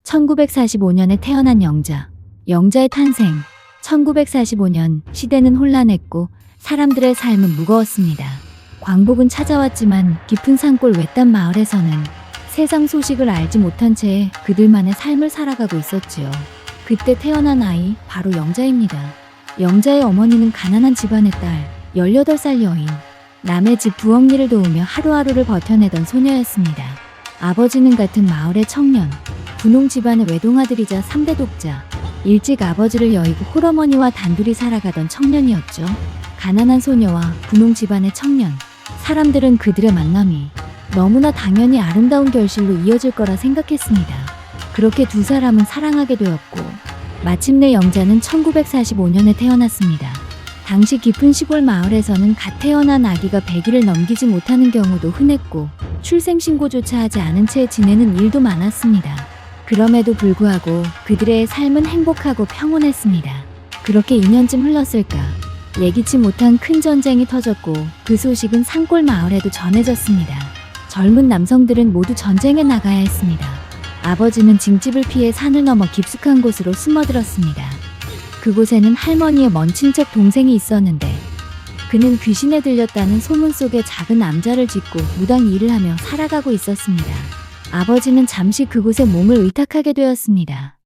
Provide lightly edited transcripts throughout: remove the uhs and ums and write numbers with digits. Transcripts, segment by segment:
1945년에 태어난 영자. 영자의 탄생. 1945년 시대는 혼란했고 사람들의 삶은 무거웠습니다. 광복은 찾아왔지만 깊은 산골 외딴 마을에서는 세상 소식을 알지 못한 채 그들만의 삶을 살아가고 있었지요. 그때 태어난 아이 바로 영자입니다. 영자의 어머니는 가난한 집안의 딸, 18살 여인. 남의 집 부엌 일을 도우며 하루하루를 버텨내던 소녀였습니다. 아버지는 같은 마을의 청년, 분홍 집안의 외동아들이자 3대 독자. 일찍 아버지를 여의고 홀어머니와 단둘이 살아가던 청년이었죠. 가난한 소녀와 분홍 집안의 청년. 사람들은 그들의 만남이 너무나 당연히 아름다운 결실로 이어질 거라 생각했습니다. 그렇게 두 사람은 사랑하게 되었고 마침내 영자는 1945년에 태어났습니다. 당시 깊은 시골 마을에서는 갓 태어난 아기가 100일을 넘기지 못하는 경우도 흔했고 출생신고조차 하지 않은 채 지내는 일도 많았습니다. 그럼에도 불구하고 그들의 삶은 행복하고 평온했습니다. 그렇게 2년쯤 흘렀을까 예기치 못한 큰 전쟁이 터졌고 그 소식은 산골 마을에도 전해졌습니다. 젊은 남성들은 모두 전쟁에 나가야 했습니다. 아버지는 징집을 피해 산을 넘어 깊숙한 곳으로 숨어들었습니다. 그곳에는 할머니의 먼 친척 동생이 있었는데 그는 귀신에 들렸다는 소문 속에 작은 남자를 짓고 무당 일을 하며 살아가고 있었습니다. 아버지는 잠시 그곳에 몸을 의탁하게 되었습니다.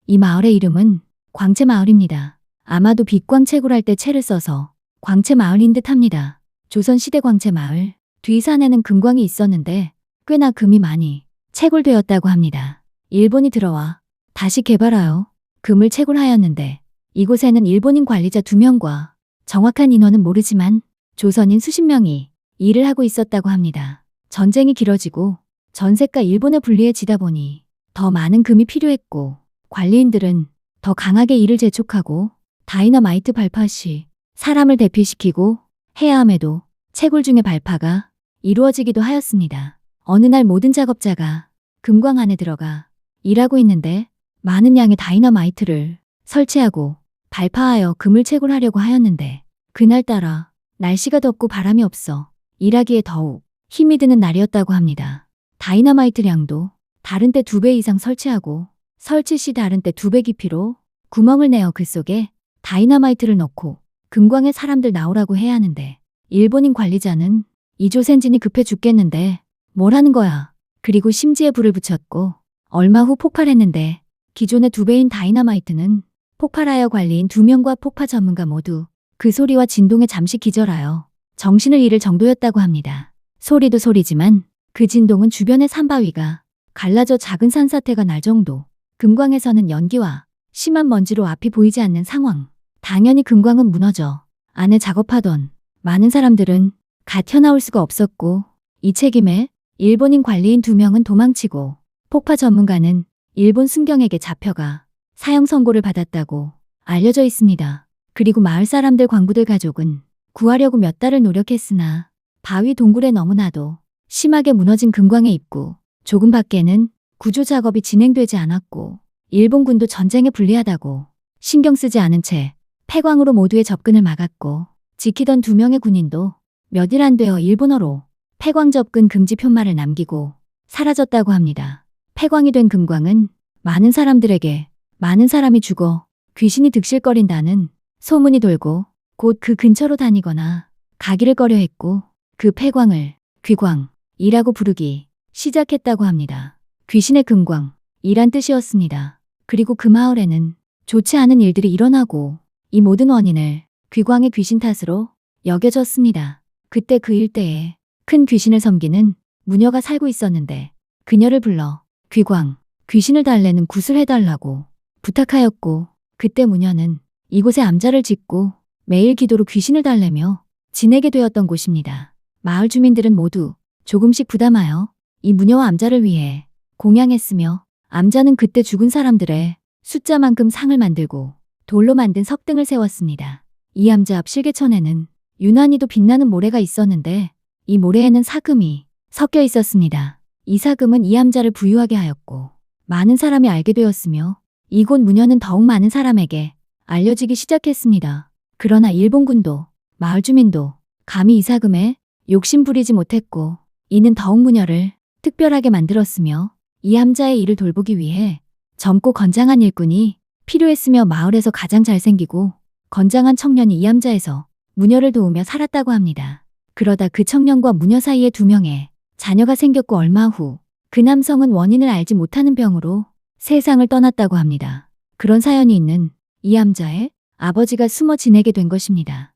이 마을의 이름은 광채마을입니다. 아마도 빛광채굴할 때 채를 써서 광채마을인 듯 합니다. 조선시대 광채마을 뒤 산에는 금광이 있었는데 꽤나 금이 많이 채굴되었다고 합니다. 일본이 들어와 다시 개발하여 금을 채굴하였는데 이곳에는 일본인 관리자 2명과 정확한 인원은 모르지만 조선인 수십 명이 일을 하고 있었다고 합니다. 전쟁이 길어지고 전세가 일본에 불리해지다 보니 더 많은 금이 필요했고 관리인들은 더 강하게 일을 재촉하고 다이너마이트 발파 시 사람을 대피시키고 해야 함에도 채굴 중에 발파가 이루어지기도 하였습니다. 어느 날 모든 작업자가 금광 안에 들어가 일하고 있는데 많은 양의 다이너마이트를 설치하고 발파하여 금을 채굴하려고 하였는데 그날따라 날씨가 덥고 바람이 없어 일하기에 더욱 힘이 드는 날이었다고 합니다. 다이너마이트량도 다른 때 2배 이상 설치하고 설치 시 다른 때 2배 깊이로 구멍을 내어 그 속에 다이너마이트를 넣고 금광에 사람들 나오라고 해야 하는데 일본인 관리자는 이조센진이 급해 죽겠는데 뭘 하는 거야. 그리고 심지에 불을 붙였고 얼마 후 폭발했는데 기존의 2배인 다이너마이트는 폭발하여 관리인 2명과 폭파 전문가 모두 그 소리와 진동에 잠시 기절하여 정신을 잃을 정도였다고 합니다. 소리도 소리지만 그 진동은 주변의 산바위가 갈라져 작은 산사태가 날 정도. 금광에서는 연기와 심한 먼지로 앞이 보이지 않는 상황. 당연히 금광은 무너져 안에 작업하던 많은 사람들은 갓 튀어나올 수가 없었고 이 책임에 일본인 관리인 2명은 도망치고 폭파 전문가는 일본 순경에게 잡혀가 사형 선고를 받았다고 알려져 있습니다. 그리고 마을 사람들 광부들 가족은 구하려고 몇 달을 노력했으나 바위 동굴에 너무나도 심하게 무너진 금광의 입구 조금 밖에는 구조 작업이 진행되지 않았고 일본군도 전쟁에 불리하다고 신경 쓰지 않은 채 폐광으로 모두의 접근을 막았고 지키던 2명의 군인도 몇 일 안 되어 일본어로 폐광 접근 금지 편말을 남기고 사라졌다고 합니다. 폐광이 된 금광은 많은 사람들에게 많은 사람이 죽어 귀신이 득실거린다는 소문이 돌고 곧 그 근처로 다니거나 가기를 꺼려했고 그 폐광을 귀광이라고 부르기 시작했다고 합니다. 귀신의 금광 이란 뜻이었습니다. 그리고 그 마을에는 좋지 않은 일들이 일어나고 이 모든 원인을 귀광의 귀신 탓으로 여겨졌습니다. 그때 그 일대에 큰 귀신을 섬기는 무녀가 살고 있었는데 그녀를 불러 귀신을 달래는 굿을 해달라고 부탁하였고 그때 무녀는 이곳에 암자를 짓고 매일 기도로 귀신을 달래며 지내게 되었던 곳입니다. 마을 주민들은 모두 조금씩 부담하여 이 무녀와 암자를 위해 공양했으며 암자는 그때 죽은 사람들의 숫자만큼 상을 만들고 돌로 만든 석등을 세웠습니다. 이 암자 앞 실개천에는 유난히도 빛나는 모래가 있었는데 이 모래에는 사금이 섞여 있었습니다. 이 사금은 이 암자를 부유하게 하였고 많은 사람이 알게 되었으며 이곳 무녀는 더욱 많은 사람에게 알려지기 시작했습니다. 그러나 일본군도 마을 주민도 감히 이 사금에 욕심 부리지 못했고 이는 더욱 무녀를 특별하게 만들었으며 이암자의 일을 돌보기 위해 젊고 건장한 일꾼이 필요했으며 마을에서 가장 잘생기고 건장한 청년이 이암자에서 무녀를 도우며 살았다고 합니다. 그러다 그 청년과 무녀 사이에 2명의 자녀가 생겼고 얼마 후 그 남성은 원인을 알지 못하는 병으로 세상을 떠났다고 합니다. 그런 사연이 있는 이암자의 아버지가 숨어 지내게 된 것입니다.